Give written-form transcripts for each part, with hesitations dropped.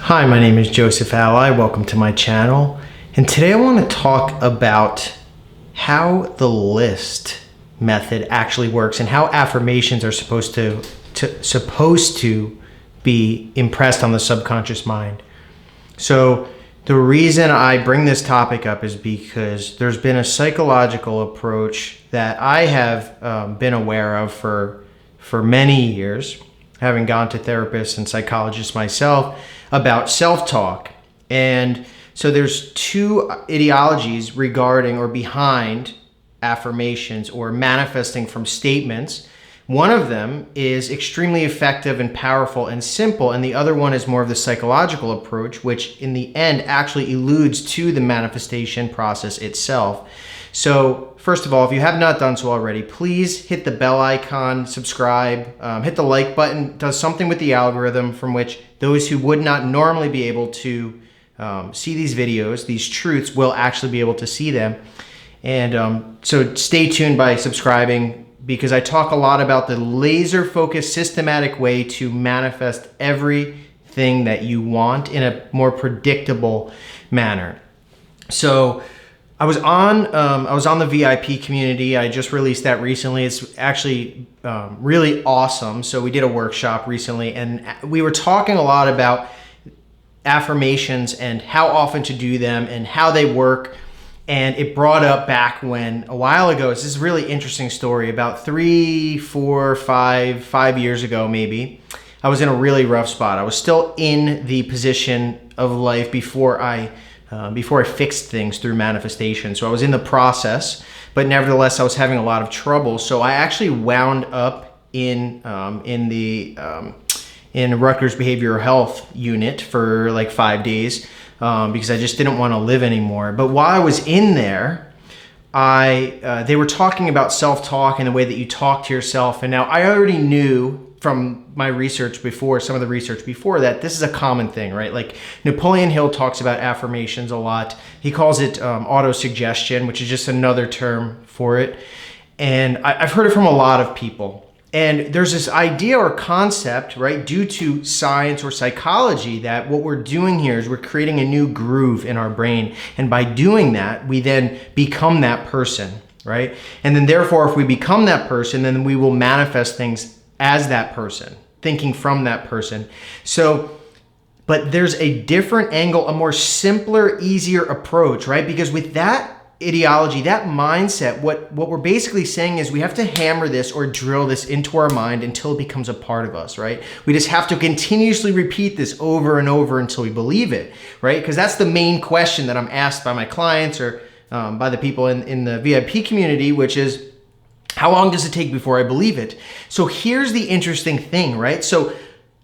Hi, my name is Joseph Alai. Welcome to my channel. And today I want to talk about how the list method actually works and how affirmations are supposed to be impressed on the subconscious mind. So the reason I bring this topic up is because there's been a psychological approach that I have been aware of for many years, having gone to therapists and psychologists myself, about self-talk. And so there's two ideologies regarding or behind affirmations or manifesting from statements. One of them is extremely effective and powerful and simple, and the other one is more of the psychological approach, which in the end actually alludes to the manifestation process itself. So first of all, if you have not done so already, please hit the bell icon, subscribe, hit the like button. It does something with the algorithm from which those who would not normally be able to see these videos, these truths, will actually be able to see them. And so stay tuned by subscribing, because I talk a lot about the laser-focused, systematic way to manifest everything that you want in a more predictable manner. So I was on the VIP community. I just released that recently. It's actually really awesome. So we did a workshop recently, and we were talking a lot about affirmations and how often to do them and how they work. And it brought up back when, a while ago, it's this really interesting story, about 3, 4, 5 years ago maybe. I was in a really rough spot. I was still in the position of life before I fixed things through manifestation. So I was in the process, but nevertheless I was having a lot of trouble. So I actually wound up in Rutgers Behavioral Health Unit for like 5 days. Because I just didn't want to live anymore. But while I was in there, they were talking about self-talk and the way that you talk to yourself. And now I already knew from my research before, some of the research before, that this is a common thing, right? Like Napoleon Hill talks about affirmations a lot. He calls it auto-suggestion, which is just another term for it. And I've heard it from a lot of people. And there's this idea or concept, right, due to science or psychology, that what we're doing here is we're creating a new groove in our brain. And by doing that, we then become that person, right? And then therefore, if we become that person, then we will manifest things as that person, thinking from that person. So, but there's a different angle, a more simpler, easier approach, right? Because with that ideology, that mindset, what we're basically saying is we have to hammer this or drill this into our mind until it becomes a part of us, right? We just have to continuously repeat this over and over until we believe it, right? Because that's the main question that I'm asked by my clients or by the people in the VIP community, which is, how long does it take before I believe it? So here's the interesting thing, right? So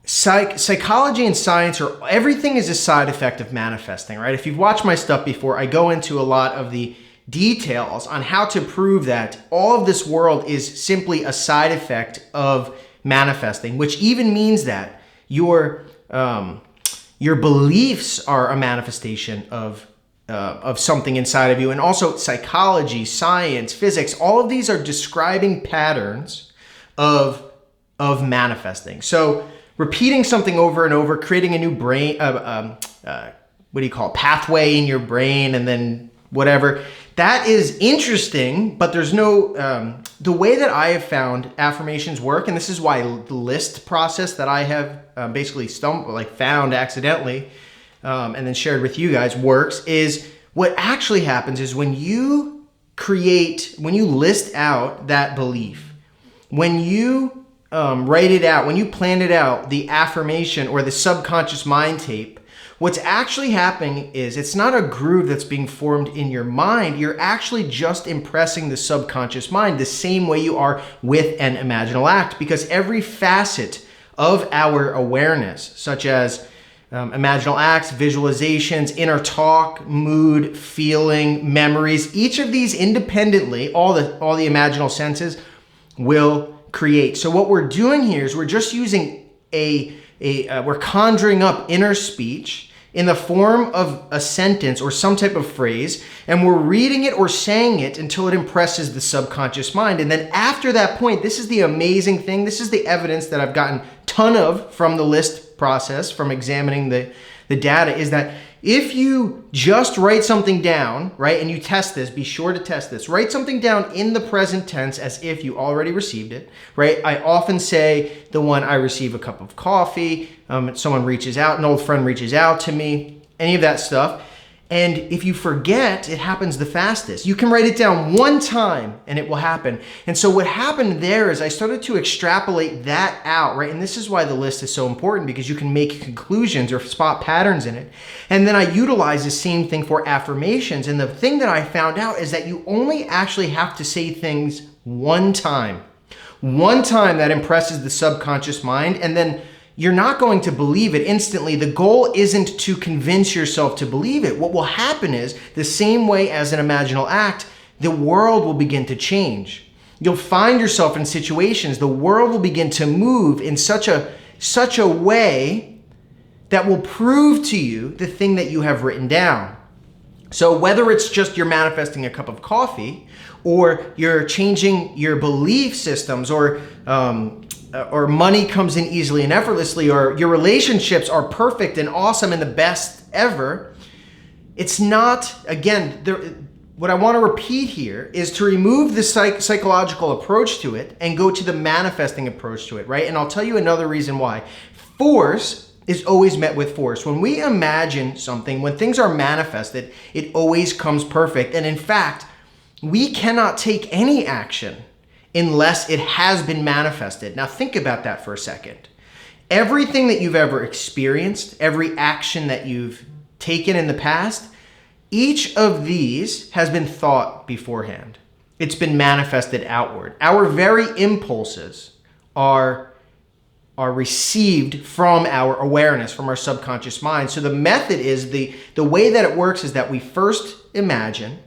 psychology and science, or everything, is a side effect of manifesting, right? If you've watched my stuff before, I go into a lot of the details on how to prove that all of this world is simply a side effect of manifesting, which even means that your beliefs are a manifestation of something inside of you. And also psychology, science, physics, all of these are describing patterns of manifesting. So repeating something over and over, creating a new brain, pathway in your brain, and then whatever. That is interesting, but there's no, the way that I have found affirmations work, and this is why the list process that I have basically found accidentally, and then shared with you guys, works, is what actually happens is when you list out that belief, when you write it out, when you plan it out, the affirmation or the subconscious mind tape, what's actually happening is it's not a groove that's being formed in your mind. You're actually just impressing the subconscious mind the same way you are with an imaginal act, because every facet of our awareness, such as imaginal acts, visualizations, inner talk, mood, feeling, memories, each of these independently, all the imaginal senses will create. So what we're doing here is we're just using we're conjuring up inner speech in the form of a sentence or some type of phrase, and we're reading it or saying it until it impresses the subconscious mind. And then after that point, this is the amazing thing, this is the evidence that I've gotten ton of from the list process, from examining the data is that if you just write something down, right, and you test this, be sure to test this, write something down in the present tense as if you already received it, right? I often say the one, I receive a cup of coffee, someone reaches out, an old friend reaches out to me, any of that stuff. And if you forget, it happens the fastest. You can write it down one time and it will happen. And so what happened there is I started to extrapolate that out, right? And this is why the list is so important, because you can make conclusions or spot patterns in it. And then I utilize the same thing for affirmations. And the thing that I found out is that you only actually have to say things one time. One time that impresses the subconscious mind, and then you're not going to believe it instantly. The goal isn't to convince yourself to believe it. What will happen is, the same way as an imaginal act, the world will begin to change. You'll find yourself in situations, the world will begin to move in such a way that will prove to you the thing that you have written down. So whether it's just you're manifesting a cup of coffee, or you're changing your belief systems, or money comes in easily and effortlessly, or your relationships are perfect and awesome and the best ever. It's not, again, what I want to repeat here is to remove the psychological approach to it and go to the manifesting approach to it, right? And I'll tell you another reason why. Force is always met with force. When we imagine something, when things are manifested, it always comes perfect. And in fact, we cannot take any action unless it has been manifested. Now think about that for a second. Everything that you've ever experienced, every action that you've taken in the past, each of these has been thought beforehand. It's been manifested outward. Our very impulses are received from our awareness, from our subconscious mind. So the method is, the way that it works is that we first imagine,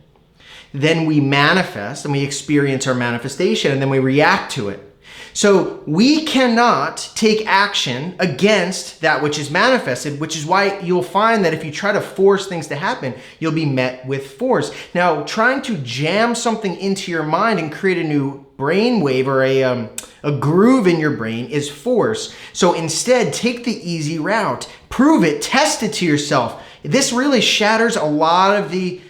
then we manifest and we experience our manifestation, and then we react to it. So we cannot take action against that which is manifested, which is why you'll find that if you try to force things to happen, you'll be met with force. Now, trying to jam something into your mind and create a new brain wave or a groove in your brain is force. So instead, take the easy route, prove it, test it to yourself. This really shatters a lot of the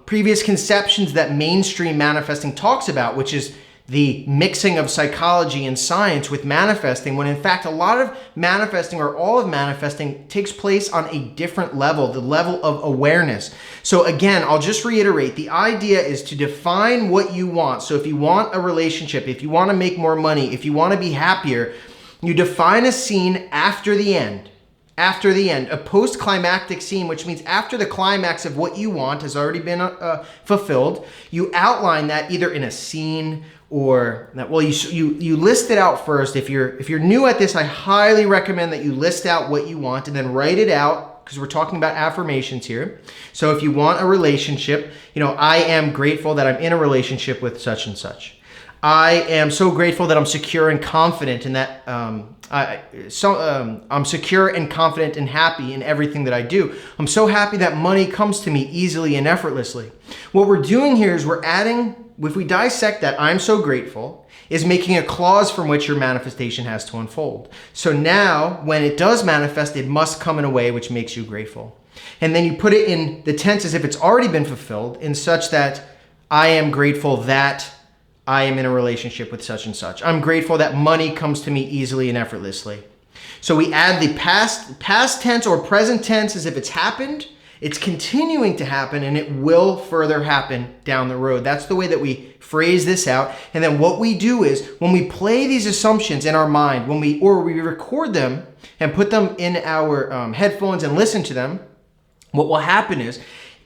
previous conceptions that mainstream manifesting talks about, which is the mixing of psychology and science with manifesting, when in fact a lot of manifesting, or all of manifesting, takes place on a different level, the level of awareness. So again, I'll just reiterate, the idea is to define what you want. So if you want a relationship, if you want to make more money, if you want to be happier, you define a scene after the end. After the end, a post-climactic scene, which means after the climax of what you want has already been fulfilled, you outline that either in a scene or that, well, you list it out first. If you're new at this, I highly recommend that you list out what you want and then write it out, because we're talking about affirmations here. So if you want a relationship, I am grateful that I'm in a relationship with such and such. I am so grateful that I'm secure and confident in that. I'm secure and confident and happy in everything that I do. I'm so happy that money comes to me easily and effortlessly. What we're doing here is we're adding, if we dissect that I'm so grateful, is making a clause from which your manifestation has to unfold. So now when it does manifest, it must come in a way which makes you grateful. And then you put it in the tense as if it's already been fulfilled, in such that I am grateful that I am in a relationship with such and such. I'm grateful that money comes to me easily and effortlessly. So we add the past tense or present tense as if it's happened, it's continuing to happen, and it will further happen down the road. That's the way that we phrase this out. And then what we do is, when we play these assumptions in our mind, we record them and put them in our headphones and listen to them, what will happen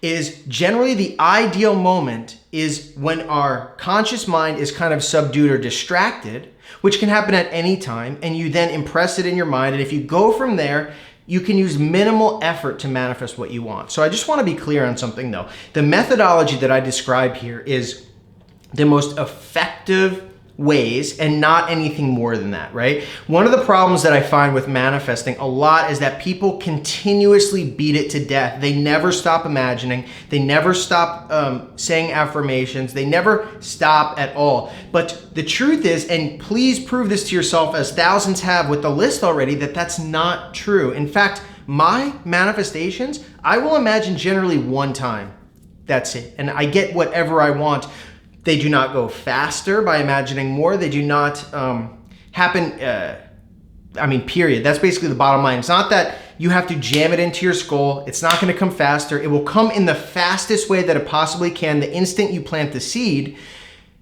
is generally the ideal moment is when our conscious mind is kind of subdued or distracted, which can happen at any time, and you then impress it in your mind. And if you go from there, you can use minimal effort to manifest what you want. So I just want to be clear on something though. The methodology that I describe here is the most effective ways and not anything more than that, right? One of the problems that I find with manifesting a lot is that people continuously beat it to death. They never stop imagining. They never stop saying affirmations. They never stop at all. But the truth is, and please prove this to yourself as thousands have with the list already, that that's not true. In fact, My manifestations, I will imagine generally one time. That's it. And I get whatever I want. They do not go faster by imagining more. They do not happen, period. That's basically the bottom line. It's not that you have to jam it into your skull. It's not going to come faster. It will come in the fastest way that it possibly can the instant you plant the seed,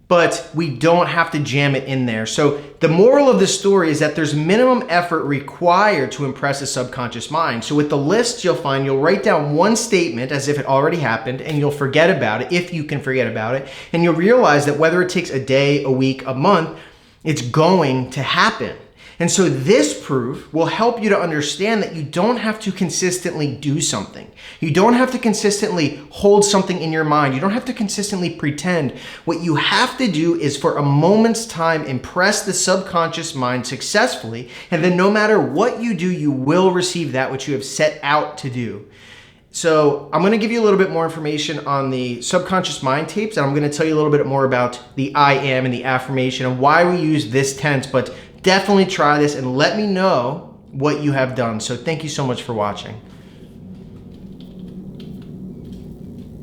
but we don't have to jam it in there. So the moral of the story is that there's minimum effort required to impress the subconscious mind. So with the list, you'll find you'll write down one statement as if it already happened, and you'll forget about it if you can forget about it. And you'll realize that whether it takes a day, a week, a month, it's going to happen. And so this proof will help you to understand that you don't have to consistently do something. You don't have to consistently hold something in your mind. You don't have to consistently pretend. What you have to do is for a moment's time, impress the subconscious mind successfully. And then no matter what you do, you will receive that which you have set out to do. So I'm going to give you a little bit more information on the subconscious mind tapes, and I'm going to tell you a little bit more about the I am and the affirmation and why we use this tense, but definitely try this and let me know what you have done. So thank you so much for watching.